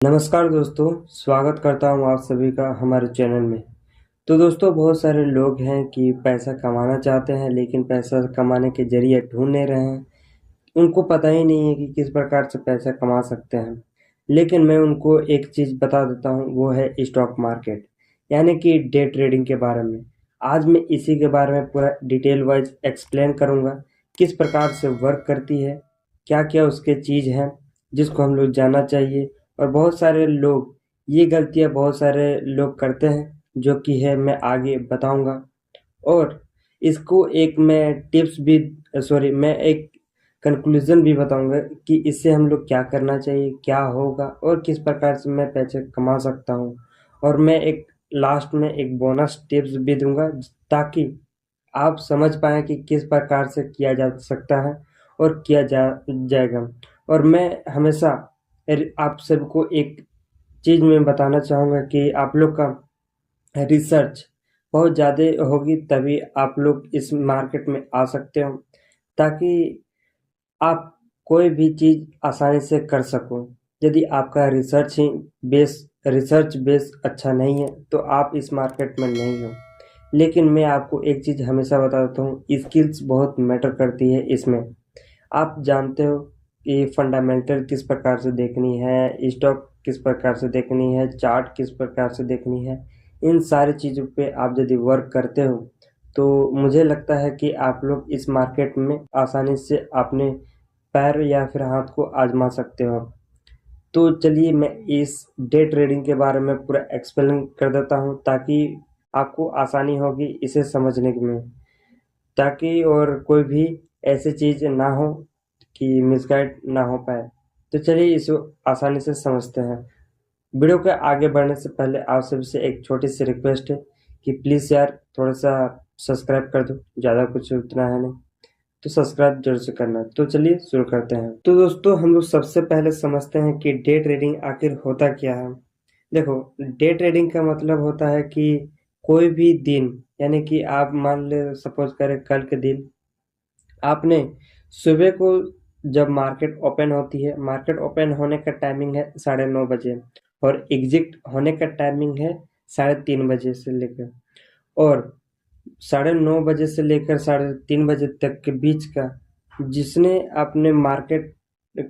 नमस्कार दोस्तों, स्वागत करता हूँ आप सभी का हमारे चैनल में। तो दोस्तों, बहुत सारे लोग हैं कि पैसा कमाना चाहते हैं लेकिन पैसा कमाने के ज़रिए ढूँढ नहीं रहे हैं। उनको पता ही नहीं है कि किस प्रकार से पैसा कमा सकते हैं। लेकिन मैं उनको एक चीज़ बता देता हूँ, वो है स्टॉक मार्केट, यानी कि डे ट्रेडिंग के बारे में। आज मैं इसी के बारे में पूरा डिटेल वाइज़ एक्सप्लेन करूँगा, किस प्रकार से वर्क करती है, क्या-क्या उसके चीज़ हैं, जिसको हम लोग जानना चाहिए। और बहुत सारे लोग ये गलतियाँ बहुत सारे लोग करते हैं, जो कि है मैं आगे बताऊँगा। और इसको एक मैं टिप्स भी सॉरी मैं एक कंक्लूज़न भी बताऊँगा कि इससे हम लोग क्या करना चाहिए, क्या होगा और किस प्रकार से मैं पैसे कमा सकता हूँ। और मैं एक लास्ट में एक बोनस टिप्स भी दूँगा ताकि आप समझ पाएँ कि किस प्रकार से किया जा सकता है और किया जाएगा। और मैं हमेशा आप सबको एक चीज़ मैं बताना चाहूँगा कि आप लोग का रिसर्च बहुत ज़्यादा होगी, तभी आप लोग इस मार्केट में आ सकते हो, ताकि आप कोई भी चीज़ आसानी से कर सको। यदि आपका रिसर्च बेस अच्छा नहीं है तो आप इस मार्केट में नहीं हो। लेकिन मैं आपको एक चीज़ हमेशा बता देता हूँ, स्किल्स बहुत मैटर करती है इसमें। आप जानते हो कि फंडामेंटल किस प्रकार से देखनी है, स्टॉक किस प्रकार से देखनी है, चार्ट किस प्रकार से देखनी है। इन सारी चीज़ों पे आप यदि वर्क करते हो, तो मुझे लगता है कि आप लोग इस मार्केट में आसानी से अपने पैर या फिर हाथ को आज़मा सकते हो। तो चलिए मैं इस डे ट्रेडिंग के बारे में पूरा एक्सप्लेन कर देता हूँ, ताकि आपको आसानी होगी इसे समझने में। ताकि और कोई भी ऐसी चीज़ ना हो कि मिसगाइड ना हो पाए। तो चलिए इसे आसानी से समझते हैं। वीडियो के आगे बढ़ने से पहले आप सभी से एक छोटी-सी रिक्वेस्ट है कि प्लीज़ यार थोड़ा-सा सब्सक्राइब कर दो, ज़्यादा कुछ उतना है नहीं, तो सब्सक्राइब ज़रूर से करना। तो चलिए शुरू करते हैं। तो दोस्तों, हम लोग सबसे पहले समझते हैं कि डे ट्रेडिंग आखिर होता क्या है। देखो, डे ट्रेडिंग का मतलब होता है कि कोई भी दिन, यानी कि आप मान ले सपोज़ करें कल के दिन आपने सुबह को जब मार्केट ओपन होती है, मार्केट ओपन होने का टाइमिंग है 9:30 बजे और एग्ज़िट होने का टाइमिंग है 3:30 बजे से लेकर, और 9:30 बजे से लेकर 3:30 बजे तक के बीच का जिसने आपने मार्केट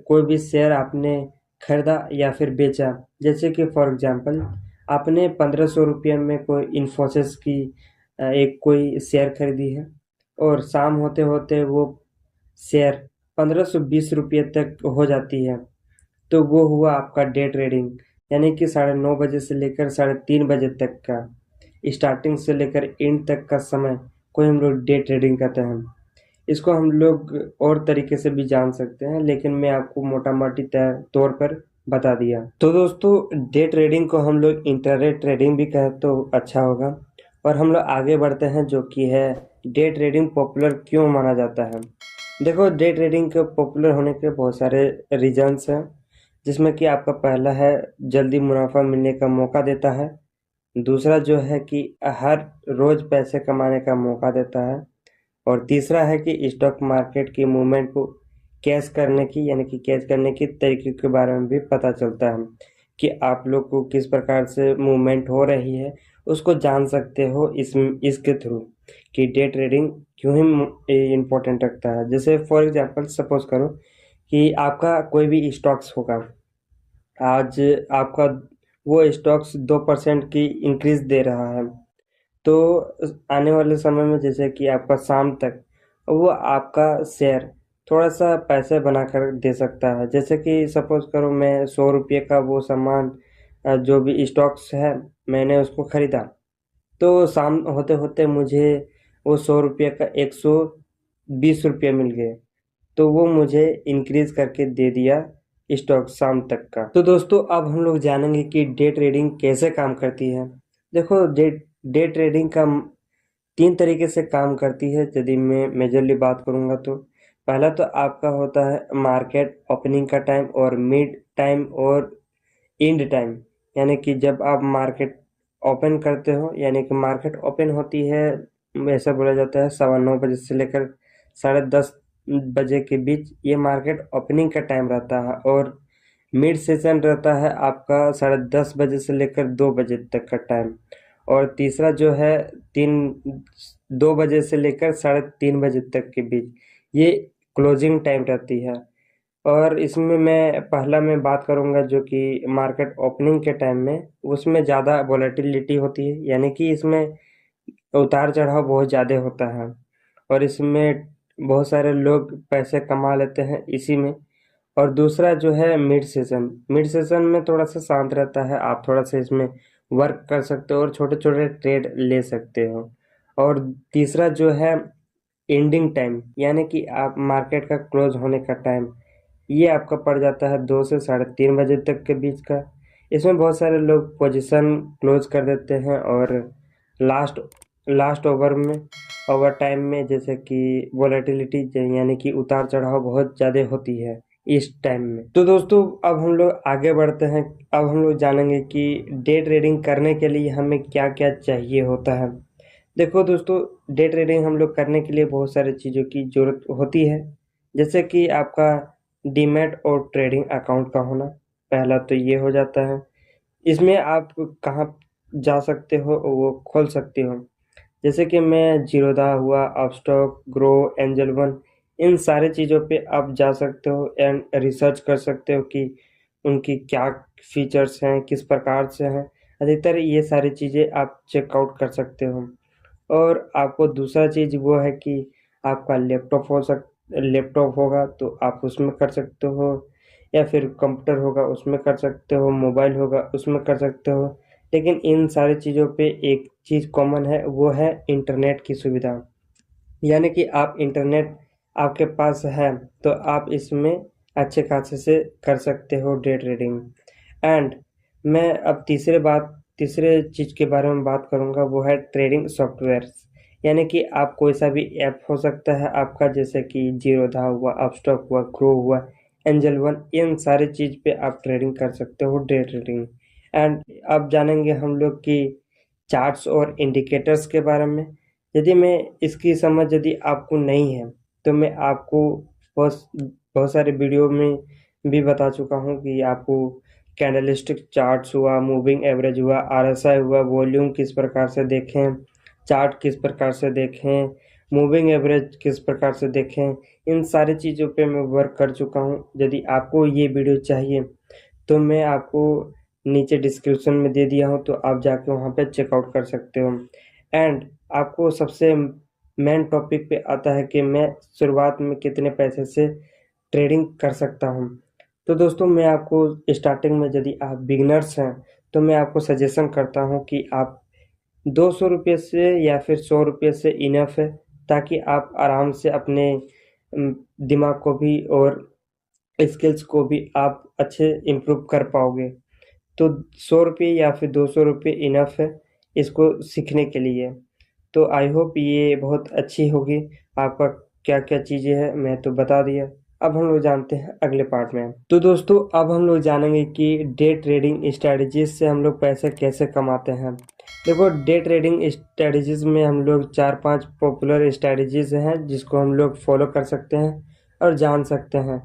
कोई भी शेयर आपने खरीदा या फिर बेचा, जैसे कि फॉर एग्जांपल आपने 1500 रुपये में कोई इन्फोसिस की एक कोई शेयर खरीदी है और शाम होते-होते वो शेयर 1520 रुपये तक हो जाती है, तो वो हुआ आपका डे ट्रेडिंग, यानी कि 9:30 बजे से लेकर 3:30 बजे तक का स्टार्टिंग से लेकर एंड तक का समय को हम लोग डे ट्रेडिंग कहते हैं। इसको हम लोग और तरीके से भी जान सकते हैं, लेकिन मैं आपको मोटा-मोटी तौर पर बता दिया। तो दोस्तों, डे ट्रेडिंग को हम लोग इंट्राडे ट्रेडिंग भी कहें तो अच्छा होगा। और हम लोग आगे बढ़ते हैं, जो कि है डे ट्रेडिंग पॉपुलर क्यों माना जाता है। देखो, डे ट्रेडिंग के पॉपुलर होने के बहुत सारे रीज़न्स हैं, जिसमें कि आपका पहला है जल्दी मुनाफ़ा मिलने का मौका देता है। दूसरा जो है कि हर रोज़ पैसे कमाने का मौका देता है। और तीसरा है कि स्टॉक मार्केट की मूवमेंट को कैच करने की तरीके के बारे में भी पता चलता है कि आप लोग को किस प्रकार से मूवमेंट हो रही है, उसको जान सकते हो इसके थ्रू कि डे ट्रेडिंग क्यों ही इम्पोर्टेंट रखता है। जैसे फॉर एग्जांपल सपोज करो कि आपका कोई भी स्टॉक्स होगा, आज आपका वो स्टॉक्स 2% की इंक्रीज दे रहा है, तो आने वाले समय में जैसे कि आपका शाम तक वो आपका शेयर थोड़ा-सा पैसे बनाकर दे सकता है। जैसे कि सपोज़ करो मैं 100 रुपये का वो सामान जो भी स्टॉक्स है मैंने उसको खरीदा, तो शाम होते-होते मुझे वो 100 रुपये का 120 रुपये मिल गए। तो वो मुझे इंक्रीज़ करके दे दिया स्टॉक शाम तक का। तो दोस्तों, अब हम लोग जानेंगे कि डे ट्रेडिंग कैसे काम करती है। देखो, डे डे ट्रेडिंग का 3 तरीके से काम करती है, यदि मैं मेजरली बात करूँगा तो। पहला तो आपका होता है मार्केट ओपनिंग का टाइम और मिड टाइम और एंड टाइम, यानी कि जब आप मार्केट ओपन करते हो, यानी कि मार्केट ओपन होती है, ऐसा बोला जाता है 9:15 बजे से लेकर 10:30 बजे के बीच, ये मार्केट ओपनिंग का टाइम रहता है। और मिड सेशन रहता है आपका 10:30 बजे से लेकर 2 बजे तक का टाइम। और तीसरा जो है 2 बजे से लेकर 3:30 बजे तक के बीच, ये क्लोजिंग टाइम रहती है। और इसमें मैं बात करूंगा जो कि मार्केट ओपनिंग के टाइम में, उसमें ज़्यादा वॉलेटिलिटी होती है, यानी कि इसमें उतार चढ़ाव बहुत ज़्यादा होता है। और इसमें बहुत सारे लोग पैसे कमा लेते हैं इसी में। और दूसरा जो है मिड सेशन में थोड़ा सा शांत रहता है, आप थोड़ा सा इसमें वर्क कर सकते हो और छोटे छोटे ट्रेड ले सकते हो। और तीसरा जो है एंडिंग टाइम, यानी कि आप मार्केट का क्लोज होने का टाइम, ये आपका पड़ जाता है 2 से 3:30 बजे तक के बीच का। इसमें बहुत सारे लोग पोजीशन क्लोज कर देते हैं और लास्ट लास्ट ओवर टाइम में, जैसे कि वोलेटिलिटी यानी कि उतार चढ़ाव बहुत ज़्यादा होती है इस टाइम में। तो दोस्तों अब हम लोग आगे बढ़ते हैं। अब हम लोग जानेंगे कि डे ट्रेडिंग करने के लिए हमें क्या क्या चाहिए होता है। देखो दोस्तों, डे ट्रेडिंग हम लोग करने के लिए बहुत सारी चीज़ों की ज़रूरत होती है, जैसे कि आपका डीमैट और ट्रेडिंग अकाउंट का होना। पहला तो ये हो जाता है। इसमें आप कहाँ जा सकते हो वो खोल सकते हो, जैसे कि मैं जीरोधा हुआ, अपस्टॉक, ग्रो, एंजल वन, इन सारे चीज़ों पे आप जा सकते हो एंड रिसर्च कर सकते हो कि उनकी क्या फीचर्स हैं, किस प्रकार से हैं। अधिकतर ये सारी चीज़ें आप चेकआउट कर सकते हो। और आपको दूसरा चीज़ वो है कि आपका लैपटॉप होगा तो आप उसमें कर सकते हो, या फिर कंप्यूटर होगा उसमें कर सकते हो, मोबाइल होगा उसमें कर सकते हो। लेकिन इन सारी चीज़ों पे एक चीज़ कॉमन है, वो है इंटरनेट की सुविधा। यानी कि आप इंटरनेट आपके पास है तो आप इसमें अच्छे खासे से कर सकते हो डे ट्रेडिंग। एंड मैं अब तीसरे चीज़ के बारे में बात करूँगा, वो है ट्रेडिंग सॉफ्टवेयर्स। यानी कि आप कोई सा भी ऐप हो सकता है आपका, जैसे कि जीरोधा हुआ, अपस्टॉक हुआ, ग्रो हुआ, एंजल वन, इन सारी चीज़ पे आप ट्रेडिंग कर सकते हो डे ट्रेडिंग। एंड अब जानेंगे हम लोग कि चार्ट्स और इंडिकेटर्स के बारे में। इसकी समझ यदि आपको नहीं है तो मैं आपको बहुत बहुत सारे वीडियो में भी बता चुका हूँ कि आपको कैंडलस्टिक चार्ट्स हुआ, मूविंग एवरेज हुआ, आरएसआई हुआ, वॉल्यूम किस प्रकार से देखें, चार्ट किस प्रकार से देखें, मूविंग एवरेज किस प्रकार से देखें, इन सारी चीज़ों पे मैं वर्क कर चुका हूँ। यदि आपको ये वीडियो चाहिए तो मैं आपको नीचे डिस्क्रिप्शन में दे दिया हूँ, तो आप जाके वहाँ पे चेकआउट कर सकते हो। एंड आपको सबसे मेन टॉपिक पे आता है कि मैं शुरुआत में कितने पैसे से ट्रेडिंग कर सकता हूँ। तो दोस्तों मैं आपको स्टार्टिंग में, यदि आप बिगनर्स हैं तो मैं आपको सजेशन करता हूँ कि आप 200 रुपये से या फिर 100 रुपये से इनफ है, ताकि आप आराम से अपने दिमाग को भी और स्किल्स को भी आप अच्छे इम्प्रूव कर पाओगे। तो 100 रुपये या फिर 200 रुपये इनफ है इसको सीखने के लिए। तो आई होप ये बहुत अच्छी होगी। आपका क्या क्या चीज़ें हैं मैं तो बता दिया। अब हम लोग जानते हैं अगले पार्ट में। तो दोस्तों अब हम लोग जानेंगे कि डे ट्रेडिंग स्ट्रेटजीज से हम लोग पैसे कैसे कमाते हैं। देखो, डे ट्रेडिंग स्ट्रेटजीज में हम लोग 4-5 पॉपुलर स्ट्रेटजीज हैं जिसको हम लोग फॉलो कर सकते हैं और जान सकते हैं।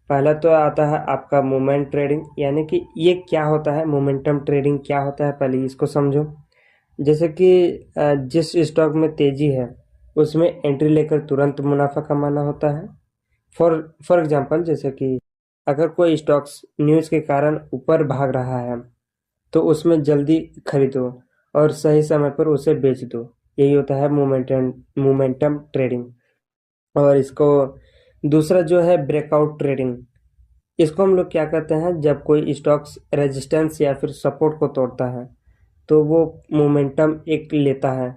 पहला तो आता है आपका मोमेंट ट्रेडिंग, यानी कि ये क्या होता है, मोमेंटम ट्रेडिंग क्या होता है पहले इसको समझो। जैसे कि जिस स्टॉक में तेजी है उसमें एंट्री लेकर तुरंत मुनाफा कमाना होता है। फॉर फॉर एग्जांपल, जैसे कि अगर कोई स्टॉक्स न्यूज़ के कारण ऊपर भाग रहा है तो उसमें जल्दी खरीदो और सही समय पर उसे बेच दो। यही होता है मोमेंटम ट्रेडिंग। और इसको दूसरा जो है ब्रेकआउट ट्रेडिंग। इसको हम लोग क्या कहते हैं, जब कोई स्टॉक्स रेजिस्टेंस या फिर सपोर्ट को तोड़ता है तो वो मोमेंटम एक लेता है,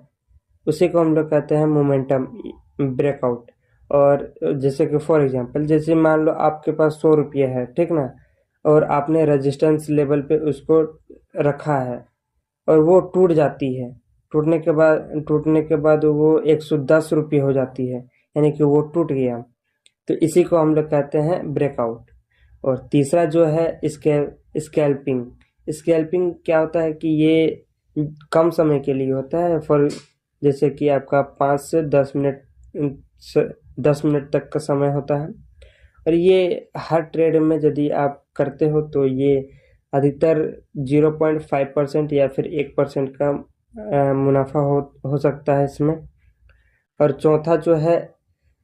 उसी को हम लोग कहते हैं मोमेंटम ब्रेकआउट। और जैसे कि फॉर एग्जांपल, जैसे मान लो आपके पास 100 रुपये है, ठीक ना, और आपने रेजिस्टेंस लेवल पे उसको रखा है और वो टूट जाती है। टूटने के बाद वो 110 रुपये हो जाती है, यानी कि वो टूट गया। तो इसी को हम लोग कहते हैं ब्रेकआउट। और तीसरा जो है स्कैल्पिंग। स्कैल्पिंग क्या होता है कि ये कम समय के लिए होता है, फॉर जैसे कि आपका 5 से 10 मिनट 10 मिनट तक का समय होता है। और ये हर ट्रेड में यदि आप करते हो तो ये अधिकतर 0.5% या फिर 1% का मुनाफा हो सकता है इसमें। और चौथा जो है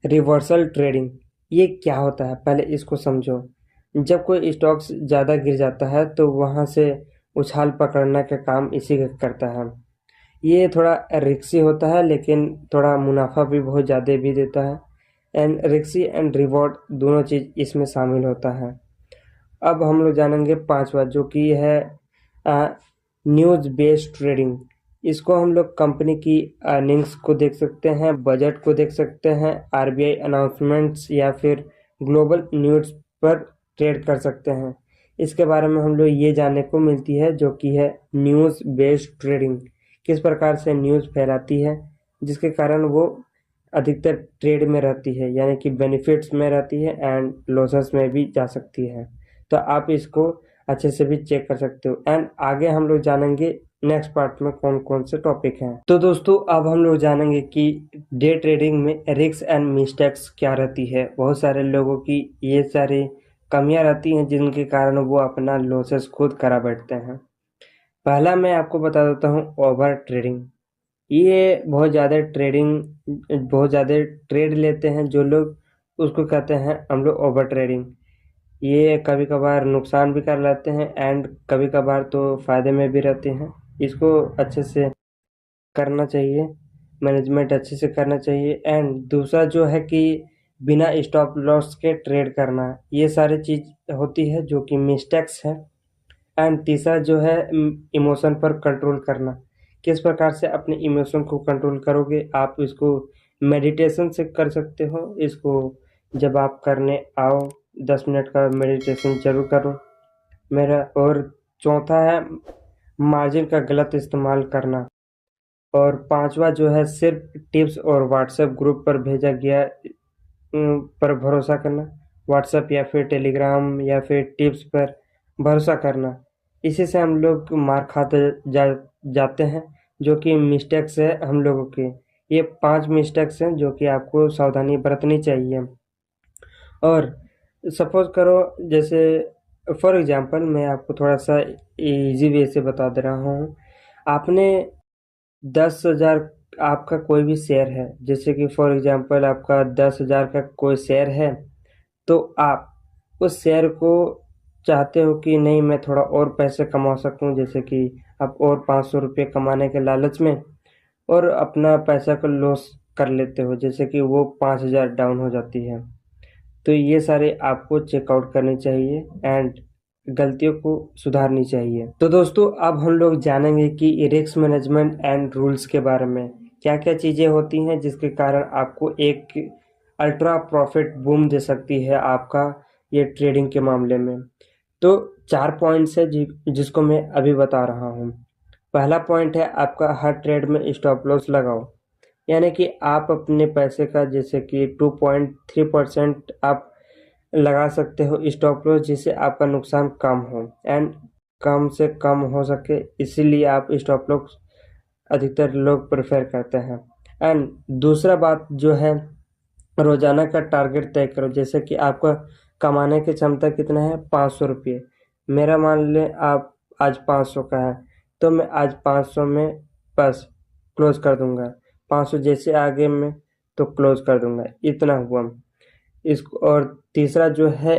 रिवर्सल ट्रेडिंग, ये क्या होता है पहले इसको समझो। जब कोई स्टॉक्स ज़्यादा गिर जाता है तो वहाँ से उछाल पकड़ने का काम इसी का करता है। ये थोड़ा रिस्की होता है लेकिन थोड़ा मुनाफा भी बहुत ज़्यादा भी देता है। एंड रिस्की एंड रिवॉर्ड दोनों चीज़ इसमें शामिल होता है। अब हम लोग जानेंगे पांचवा, जो कि है न्यूज़ बेस्ड ट्रेडिंग। इसको हम लोग कंपनी की अर्निंग्स को देख सकते हैं, बजट को देख सकते हैं, आरबीआई अनाउंसमेंट्स या फिर ग्लोबल न्यूज़ पर ट्रेड कर सकते हैं। इसके बारे में हम लोग ये जानने को मिलती है जो कि है न्यूज़ बेस्ड ट्रेडिंग। किस प्रकार से न्यूज़ फैलाती है जिसके कारण वो अधिकतर ट्रेड में रहती है, यानी कि बेनिफिट्स में रहती है एंड लॉसेस में भी जा सकती है। तो आप इसको अच्छे से भी चेक कर सकते हो। एंड आगे हम लोग जानेंगे नेक्स्ट पार्ट में कौन कौन से टॉपिक हैं। तो दोस्तों अब हम लोग जानेंगे कि डे ट्रेडिंग में रिस्क एंड मिस्टेक्स क्या रहती है। बहुत सारे लोगों की ये सारी कमियां रहती हैं जिनके कारण वो अपना लॉसेस खुद करा बैठते हैं। पहला मैं आपको बता देता हूँ ओवर ट्रेडिंग। ये बहुत ज़्यादा ट्रेड लेते हैं जो लोग, उसको कहते हैं हम लोग ओवर ट्रेडिंग। ये कभी कभार नुकसान भी कर लेते हैं एंड कभी कभार तो फ़ायदे में भी रहते हैं। इसको अच्छे से करना चाहिए, मैनेजमेंट अच्छे से करना चाहिए। एंड दूसरा जो है कि बिना स्टॉप लॉस के ट्रेड करना, ये सारी चीज़ होती है जो कि मिस्टेक्स है। एंड तीसरा जो है इमोशन पर कंट्रोल करना। किस प्रकार से अपने इमोशन को कंट्रोल करोगे, आप इसको मेडिटेशन से कर सकते हो। इसको जब आप करने आओ 10 मिनट का मेडिटेशन जरूर करो मेरा। और चौथा है मार्जिन का गलत इस्तेमाल करना। और पांचवा जो है सिर्फ टिप्स और व्हाट्सएप ग्रुप पर भेजा गया पर भरोसा करना। व्हाट्सएप या फिर टेलीग्राम या फिर टिप्स पर भरोसा करना, इसी से हम लोग मार खाते जाते हैं, जो कि मिस्टेक्स है हम लोगों के। ये 5 मिस्टेक्स हैं जो कि आपको सावधानी बरतनी चाहिए। और सपोज करो, जैसे फॉर एग्जांपल मैं आपको थोड़ा सा इजी वे से बता दे रहा हूँ। आपने 10,000 आपका कोई भी शेयर है, जैसे कि फॉर एग्जांपल आपका 10,000 का कोई शेयर है, तो आप उस शेयर को चाहते हो कि नहीं मैं थोड़ा और पैसे कमा सकूं, जैसे कि आप और 500 रुपये कमाने के लालच में और अपना पैसा का लॉस कर लेते हो, जैसे कि वो 5,000 डाउन हो जाती है। तो ये सारे आपको चेकआउट करनी चाहिए एंड गलतियों को सुधारनी चाहिए। तो दोस्तों अब हम लोग जानेंगे कि रिस्क मैनेजमेंट एंड रूल्स के बारे में क्या क्या चीज़ें होती हैं जिसके कारण आपको एक अल्ट्रा प्रॉफिट बूम दे सकती है आपका ये ट्रेडिंग के मामले में। तो 4 पॉइंट्स है जिसको मैं अभी बता रहा हूँ। पहला पॉइंट है आपका हर ट्रेड में स्टॉप लॉस लगाओ, यानी कि आप अपने पैसे का जैसे कि 2.3% आप लगा सकते हो स्टॉप लॉस, जिससे आपका नुकसान कम हो एंड कम से कम हो सके, इसीलिए आप स्टॉप लॉस अधिकतर लोग प्रेफर करते हैं। एंड दूसरा बात जो है, रोजाना का टारगेट तय करो। जैसे कि आपका कमाने की क्षमता कितना है, 500 रुपये। मेरा मान लें आप आज 500 का है, तो मैं आज 500 में बस क्लोज कर दूंगा। 500 जैसे आगे में तो क्लोज कर दूंगा, इतना हुआ इसको। और तीसरा जो है,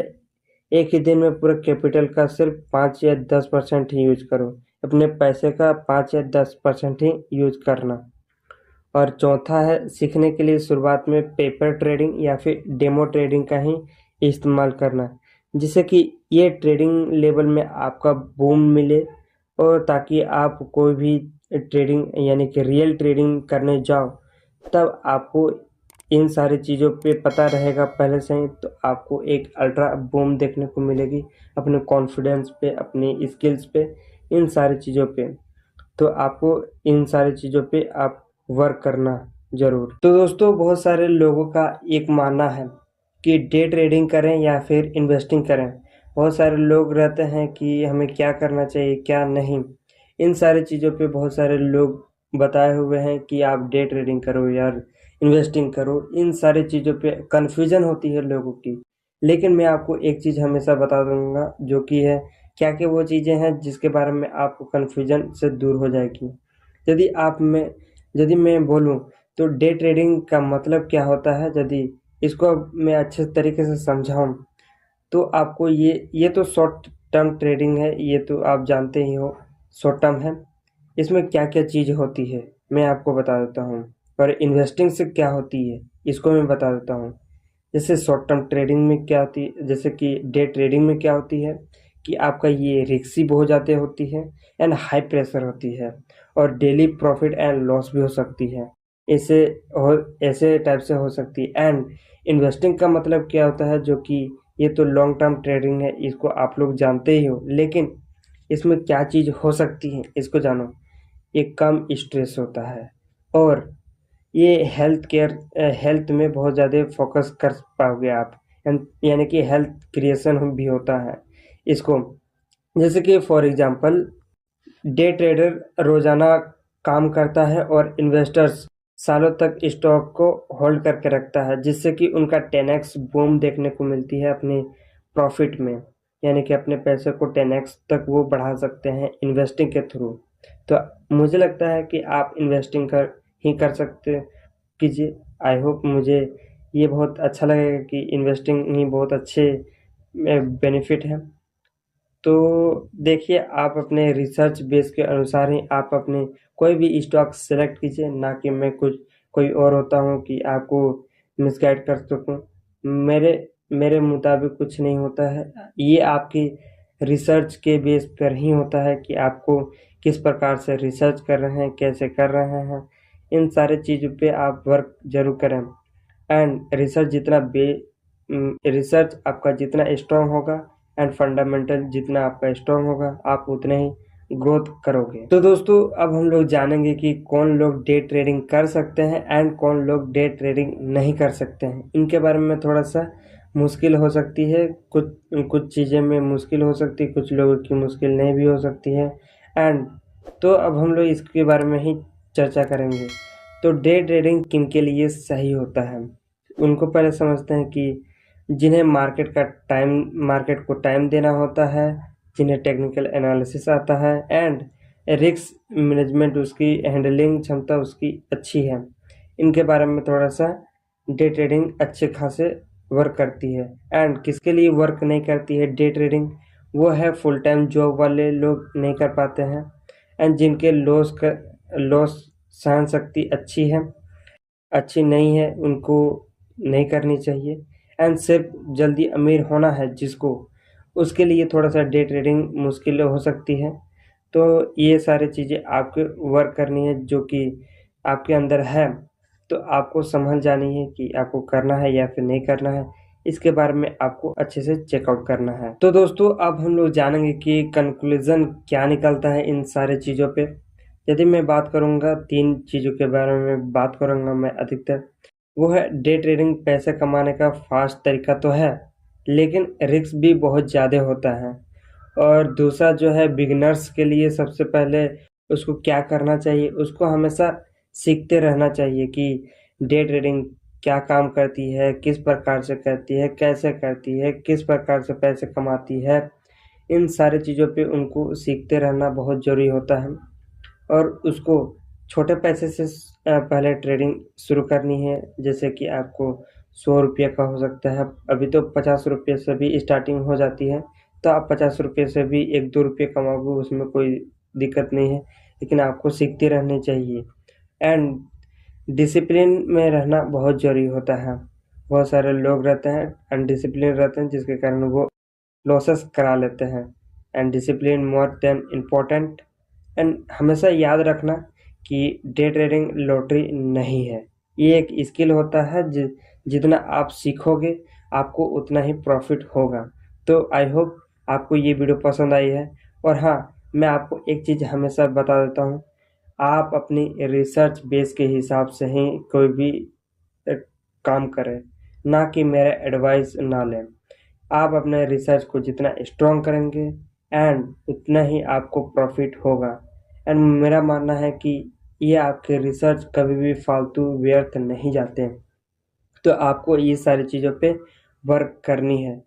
एक ही दिन में पूरे कैपिटल का सिर्फ 5 या 10% ही यूज करो। अपने पैसे का 5 या 10% ही यूज करना। और चौथा है, सीखने के लिए शुरुआत में पेपर ट्रेडिंग या फिर डेमो ट्रेडिंग का ही इस्तेमाल करना, जिससे कि ये ट्रेडिंग लेवल में आपका बूम मिले। और ताकि आप कोई भी ट्रेडिंग यानी कि रियल ट्रेडिंग करने जाओ, तब आपको इन सारी चीज़ों पे पता रहेगा पहले से ही, तो आपको एक अल्ट्रा बूम देखने को मिलेगी अपने कॉन्फिडेंस पे, अपनी स्किल्स पे, इन सारी चीज़ों पे। तो आपको इन सारी चीज़ों पे आप वर्क करना जरूर। तो दोस्तों बहुत सारे लोगों का एक मानना है कि डे ट्रेडिंग करें या फिर इन्वेस्टिंग करें। बहुत सारे लोग रहते हैं कि हमें क्या करना चाहिए क्या नहीं। इन सारी चीज़ों पे बहुत सारे लोग बताए हुए हैं कि आप डे ट्रेडिंग करो यार, इन्वेस्टिंग करो। इन सारी चीज़ों पे कन्फ्यूजन होती है लोगों की। लेकिन मैं आपको एक चीज़ हमेशा बता दूंगा, जो कि है क्या क्या वो चीज़ें हैं जिसके बारे में आपको कन्फ्यूजन से दूर हो जाएगी। यदि आप में यदि मैं बोलूं तो डे ट्रेडिंग का मतलब क्या होता है, यदि इसको मैं अच्छे तरीके से समझाऊं तो आपको ये तो शॉर्ट टर्म ट्रेडिंग है, ये तो आप जानते ही हो शॉर्ट टर्म है। इसमें क्या क्या चीज़ होती है मैं आपको बता देता हूँ, और इन्वेस्टिंग से क्या होती है इसको मैं बता देता हूँ। जैसे शॉर्ट टर्म ट्रेडिंग में क्या होती है, जैसे कि डे ट्रेडिंग में क्या होती है कि आपका ये रिस्की बहुत ज़्यादा होती है एंड हाई प्रेशर होती है, और डेली प्रॉफिट एंड लॉस भी हो सकती है। ऐसे हो ऐसे टाइप से हो सकती है। एंड इन्वेस्टिंग का मतलब क्या होता है, जो कि ये तो लॉन्ग टर्म ट्रेडिंग है, इसको आप लोग जानते ही हो, लेकिन इसमें क्या चीज़ हो सकती है इसको जानो। ये कम स्ट्रेस होता है, और ये हेल्थ में बहुत ज़्यादा फोकस कर पाओगे आप। यानी कि हेल्थ क्रिएशन भी होता है इसको। जैसे कि फॉर एग्जांपल डे ट्रेडर रोजाना काम करता है और इन्वेस्टर्स सालों तक स्टॉक को होल्ड करके रखता है, जिससे कि उनका 10x बूम देखने को मिलती है अपने प्रॉफिट में। यानी कि अपने पैसे को 10x तक वो बढ़ा सकते हैं इन्वेस्टिंग के थ्रू। तो मुझे लगता है कि आप इन्वेस्टिंग कर सकते कीजिए। आई होप मुझे ये बहुत अच्छा लगेगा कि इन्वेस्टिंग ही बहुत अच्छे बेनिफिट है। तो देखिए, आप अपने रिसर्च बेस के अनुसार ही आप अपने कोई भी स्टॉक सेलेक्ट कीजिए, ना कि मैं कोई और होता हूँ कि आपको मिसगाइड कर सकूँ। मेरे मेरे मुताबिक कुछ नहीं होता है। ये आपकी रिसर्च के बेस पर ही होता है कि आपको किस प्रकार से रिसर्च कर रहे हैं, कैसे कर रहे हैं। इन सारे चीज़ों पे आप वर्क ज़रूर करें। एंड रिसर्च आपका जितना स्ट्रांग होगा एंड फंडामेंटल जितना आपका स्ट्रांग होगा, आप उतने ही ग्रोथ करोगे। तो दोस्तों, अब हम लोग जानेंगे कि कौन लोग डे ट्रेडिंग कर सकते हैं एंड कौन लोग डे ट्रेडिंग नहीं कर सकते हैं। इनके बारे में थोड़ा सा मुश्किल हो सकती है, कुछ कुछ चीज़ें में मुश्किल हो सकती है, कुछ लोगों की मुश्किल नहीं भी हो सकती है। एंड तो अब हम लोग इसके बारे में ही चर्चा करेंगे। तो डे ट्रेडिंग किन के लिए सही होता है, उनको पहले समझते हैं कि जिन्हें मार्केट को टाइम देना होता है, जिन्हें टेक्निकल एनालिसिस आता है एंड रिस्क मैनेजमेंट, उसकी हैंडलिंग क्षमता उसकी अच्छी है। इनके बारे में थोड़ा सा डे ट्रेडिंग अच्छे खासे वर्क करती है। एंड किसके लिए वर्क नहीं करती है डे ट्रेडिंग, वो है फुल टाइम जॉब वाले लोग नहीं कर पाते हैं, एंड जिनके लॉस सहन शक्ति अच्छी नहीं है, उनको नहीं करनी चाहिए। एंड सिर्फ जल्दी अमीर होना है जिसको, उसके लिए थोड़ा सा डे ट्रेडिंग मुश्किल हो सकती है। तो ये सारी चीज़ें आपको वर्क करनी है, जो कि आपके अंदर है। तो आपको समझ जानी है कि आपको करना है या फिर नहीं करना है। इसके बारे में आपको अच्छे से चेकआउट करना है। तो दोस्तों, अब हम लोग जानेंगे कि कंक्लूजन क्या निकलता है इन सारे चीज़ों पे। यदि मैं बात करूँगा, 3 चीज़ों के बारे में बात करूँगा मैं अधिकतर। वो है डे ट्रेडिंग पैसे कमाने का फास्ट तरीका तो है, लेकिन रिस्क भी बहुत ज़्यादा होता है। और दूसरा जो है, बिगिनर्स के लिए सबसे पहले उसको क्या करना चाहिए, उसको हमेशा सीखते रहना चाहिए कि डे ट्रेडिंग क्या काम करती है, किस प्रकार से करती है, कैसे करती है, किस प्रकार से पैसे कमाती है। इन सारी चीज़ों पे उनको सीखते रहना बहुत ज़रूरी होता है। और उसको छोटे पैसे से पहले ट्रेडिंग शुरू करनी है। जैसे कि आपको 100 रुपये का हो सकता है, अभी तो 50 रुपये से भी स्टार्टिंग हो जाती है। तो आप 50 रुपये से भी 1-2 रुपये कमाओगे, उसमें कोई दिक्कत नहीं है, लेकिन आपको सीखते रहने चाहिए। एंड डिसिप्लिन में रहना बहुत ज़रूरी होता है। बहुत सारे लोग रहते हैं अनडिसिप्लिन रहते हैं, जिसके कारण वो लॉसेस करा लेते हैं। And discipline more than important. And हमेशा याद रखना कि डे ट्रेडिंग लॉटरी नहीं है, ये एक स्किल होता है। जितना आप सीखोगे आपको उतना ही प्रॉफिट होगा। तो आई होप आपको ये वीडियो पसंद आई है। और हाँ, मैं आपको एक चीज़ हमेशा बता देता हूँ, आप अपनी रिसर्च बेस के हिसाब से ही कोई भी अ, काम करें, ना कि मेरा एडवाइस ना लें। आप अपने रिसर्च को जितना स्ट्रॉन्ग करेंगे एंड उतना ही आपको प्रॉफिट होगा। एंड मेरा मानना है कि ये आपके रिसर्च कभी भी फालतू व्यर्थ नहीं जाते। तो आपको ये सारी चीज़ों पे वर्क करनी है।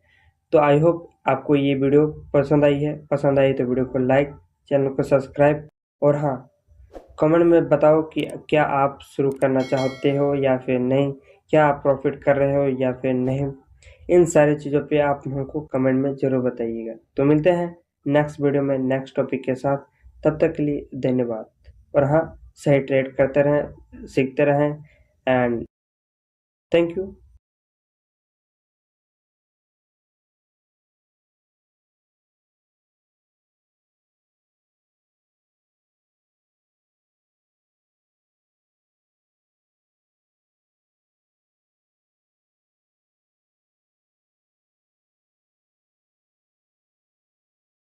तो आई होप आपको ये वीडियो पसंद आई है। पसंद आई तो वीडियो को लाइक, चैनल को सब्सक्राइब, और हाँ, कमेंट में बताओ कि क्या आप शुरू करना चाहते हो या फिर नहीं, क्या आप प्रॉफिट कर रहे हो या फिर नहीं। इन सारी चीज़ों पे आप हमको कमेंट में ज़रूर बताइएगा। तो मिलते हैं नेक्स्ट वीडियो में नेक्स्ट टॉपिक के साथ। तब तक के लिए धन्यवाद। और हाँ, सही ट्रेड करते रहें, सीखते रहें, एंड थैंक यू।